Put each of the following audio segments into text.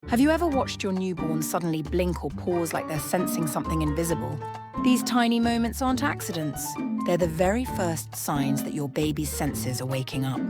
Have you ever watched your newborn suddenly blink or pause like they're sensing something invisible? These tiny moments aren't accidents. They're the very first signs that your baby's senses are waking up.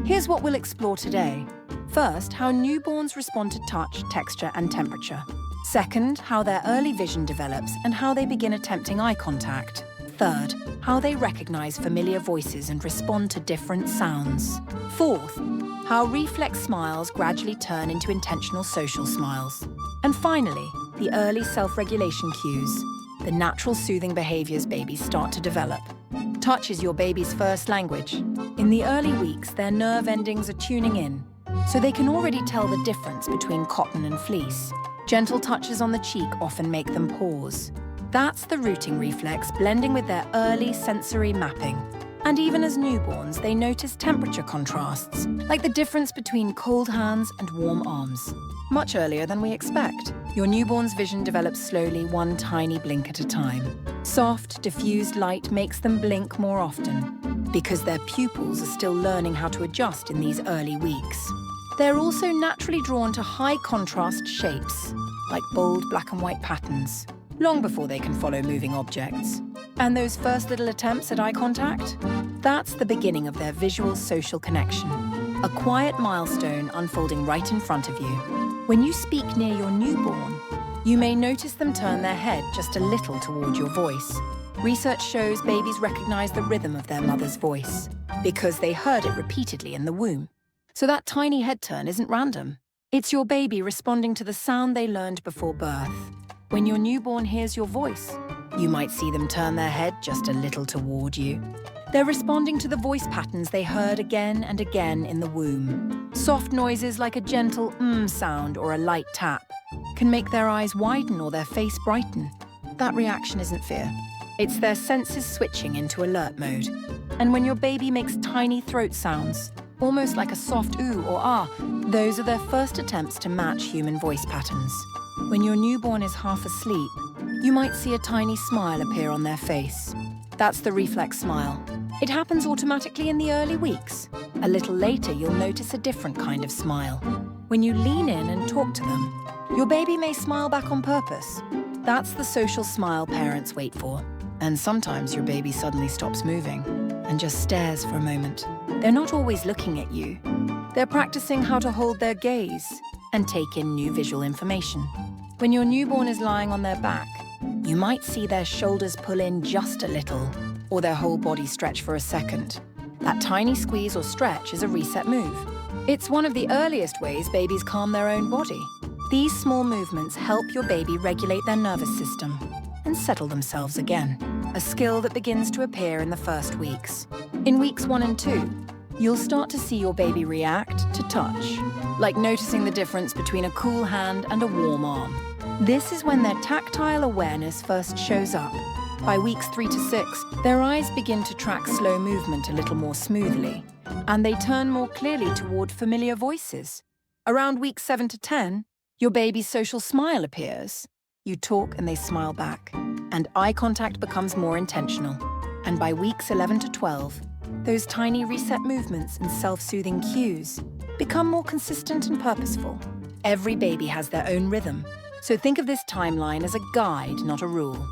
Here's what we'll explore today. First, how newborns respond to touch, texture, and temperature. Second, how their early vision develops and how they begin attempting eye contact. Third, how they recognize familiar voices and respond to different sounds. Fourth, how reflex smiles gradually turn into intentional social smiles. And finally, the early self-regulation cues, the natural soothing behaviors babies start to develop. Touch is your baby's first language. In the early weeks, their nerve endings are tuning in, so they can already tell the difference between cotton and fleece. Gentle touches on the cheek often make them pause. That's the rooting reflex blending with their early sensory mapping. And even as newborns, they notice temperature contrasts, like the difference between cold hands and warm arms. Much earlier than we expect. Your newborn's vision develops slowly, one tiny blink at a time. Soft, diffused light makes them blink more often, because their pupils are still learning how to adjust in these early weeks. They're also naturally drawn to high-contrast shapes, like bold black and white patterns, long before they can follow moving objects. And those first little attempts at eye contact? That's the beginning of their visual social connection, a quiet milestone unfolding right in front of you. When you speak near your newborn, you may notice them turn their head just a little toward your voice. Research shows babies recognize the rhythm of their mother's voice because they heard it repeatedly in the womb. So that tiny head turn isn't random. It's your baby responding to the sound they learned before birth. When your newborn hears your voice, you might see them turn their head just a little toward you. They're responding to the voice patterns they heard again and again in the womb. Soft noises like a gentle sound or a light tap can make their eyes widen or their face brighten. That reaction isn't fear. It's their senses switching into alert mode. And when your baby makes tiny throat sounds, almost like a soft ooh or ah, those are their first attempts to match human voice patterns. When your newborn is half asleep, you might see a tiny smile appear on their face. That's the reflex smile. It happens automatically in the early weeks. A little later, you'll notice a different kind of smile. When you lean in and talk to them, your baby may smile back on purpose. That's the social smile parents wait for. And sometimes your baby suddenly stops moving and just stares for a moment. They're not always looking at you. They're practicing how to hold their gaze and take in new visual information. When your newborn is lying on their back, you might see their shoulders pull in just a little, or their whole body stretch for a second. That tiny squeeze or stretch is a reset move. It's one of the earliest ways babies calm their own body. These small movements help your baby regulate their nervous system and settle themselves again, a skill that begins to appear in the first weeks. In weeks 1 and 2, you'll start to see your baby react to touch, like noticing the difference between a cool hand and a warm arm. This is when their tactile awareness first shows up. By weeks 3 to 6, their eyes begin to track slow movement a little more smoothly, and they turn more clearly toward familiar voices. Around weeks 7 to 10, your baby's social smile appears. You talk and they smile back, and eye contact becomes more intentional. And by weeks 11 to 12, those tiny reset movements and self-soothing cues become more consistent and purposeful. Every baby has their own rhythm, so think of this timeline as a guide, not a rule.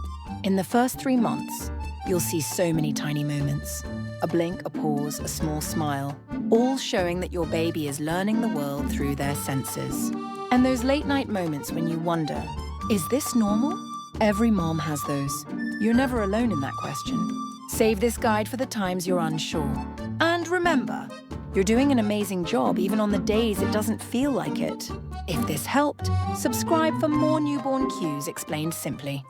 In the first 3 months, you'll see so many tiny moments. A blink, a pause, a small smile, all showing that your baby is learning the world through their senses. And those late-night moments when you wonder, is this normal? Every mom has those. You're never alone in that question. Save this guide for the times you're unsure. And remember, you're doing an amazing job even on the days it doesn't feel like it. If this helped, subscribe for more newborn cues explained simply.